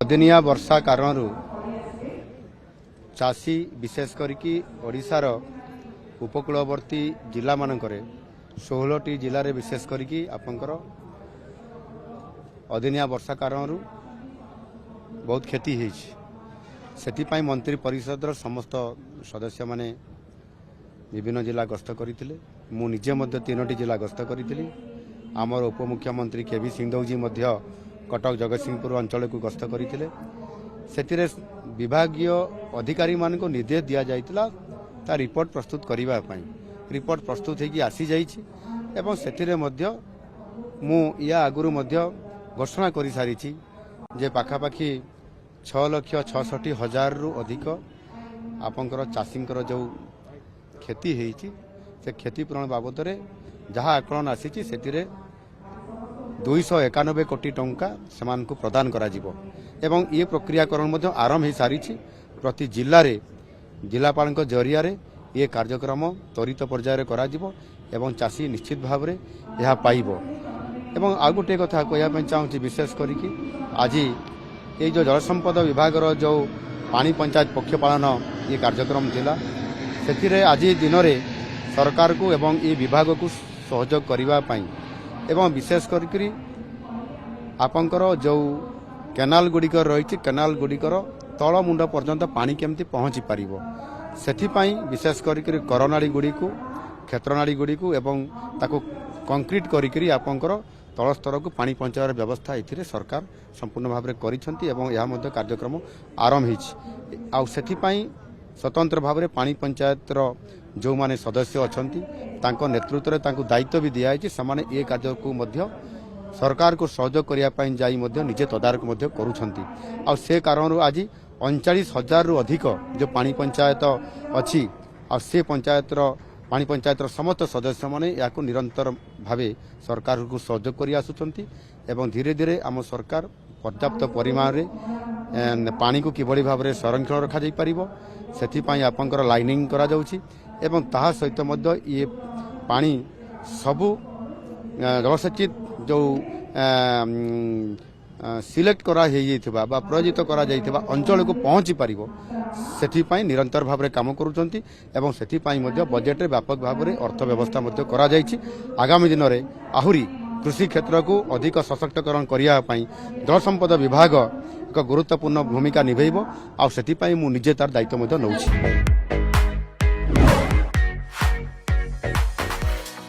अदिनिया वर्षा कारण चाषी विशेष करके ओडिशार उपकूलवर्ती जिला मानकरे 16टी जिले विशेष करके आपंकर अदिनिया वर्षा कारण बहुत क्षति होती मंत्री परिषद समस्त सदस्य माने विभिन्न जिला गस्त करते मु निजे 3टी जिला गस्त करी आमर उपमुख्यमंत्री केवी सिंहदेव मध्य कटक जगतसिंहपुर अंचल को गस्त करते से विभागीय अधिकारी मान को निर्देश दि जाइतिला ता रिपोर्ट प्रस्तुत करने रिपोर्ट प्रस्तुत होगी आसी जाइछि एवं सेतिरे मध्य मु या आगुरु मध्य घोषणा कर सारी जे पाखापाखि 6,66,000 रु अधिक आपंकर चाषींकर जो क्षति होती से क्षतिपूरण बाबद रे जहाँ आकलन आसी से 291 कोटी टंका सेमान को प्रदान करा जिवो एवं ये प्रक्रियाकरण आरंभ हो सारी प्रति जिले में जिलापाल जरिया ये कार्यक्रम त्वरित पर्यायर करा जिवो एवं चाषी निश्चित भाव में यह पाइब एवं आ गोटे कथा कहना चाहूँगी विशेष करी आज ये जो जलसंपद विभाग जो पानी पंचायत पक्षपालन ये कार्यक्रम थिला से आज दिन में सरकार को एवं ये विभाग को सहयोग करने एवं विशेष करी आपंकर जो केनाल गुड़िक रही केनाल गुड़िकर तल मुंड पर्यंत पानी केमती पहुँची पार से विशेष करी करनाड़ी गुड़ी को क्षेत्रनाड़ी गुड़ी को एवं ताको कंक्रीट करी आपंकर तल स्तर को पानी पहुँचार व्यवस्था ये सरकार संपूर्ण भाव में कर कार्यक्रम आरंभ हो स्वतंत्र भाव में पानी पंचायत जो माने सदस्य अच्छा नेतृत्व में दायित्व भी दिखाई से कार्य को सरकार को सहयोग करने जाई निजे तदारक करुँच से कारण आज 39,000 रु अधिक जो पानी पंचायत अच्छी से पंचायत पानी पंचायत समस्त सदस्य माने या निरंतर भाव सरकार को सहयोग कर आसुचंती एवं धीरे धीरे आम सरकार पर्याप्त परिमाण में पानी को किभली भाव में संरक्षण रखा जाई परिबो सेथिपाई आपंकर लाइनिंग करा जाउछि एवं ताहा सहित मध्य ये पानी सबु जलसेचित जो सिलेक्ट करा हेइथिबा बा प्रयोजित करा जाइथिबा अंचल को पहुँची पारिबो सेथिपाई निरंतर भाव में काम करुचंती एवं सेथिपाई मध्य बजेट रे व्यापक भाव में अर्थ व्यवस्था मध्य करा जाइछि आगामी दिन में आहुरी कृषि क्षेत्र को अधिक सशक्तकरण करने जल संपद विभाग एक गुरुत्वपूर्ण भूमिका निभेब आ सेथिपाई मु निजे तार दायित्व नौछि।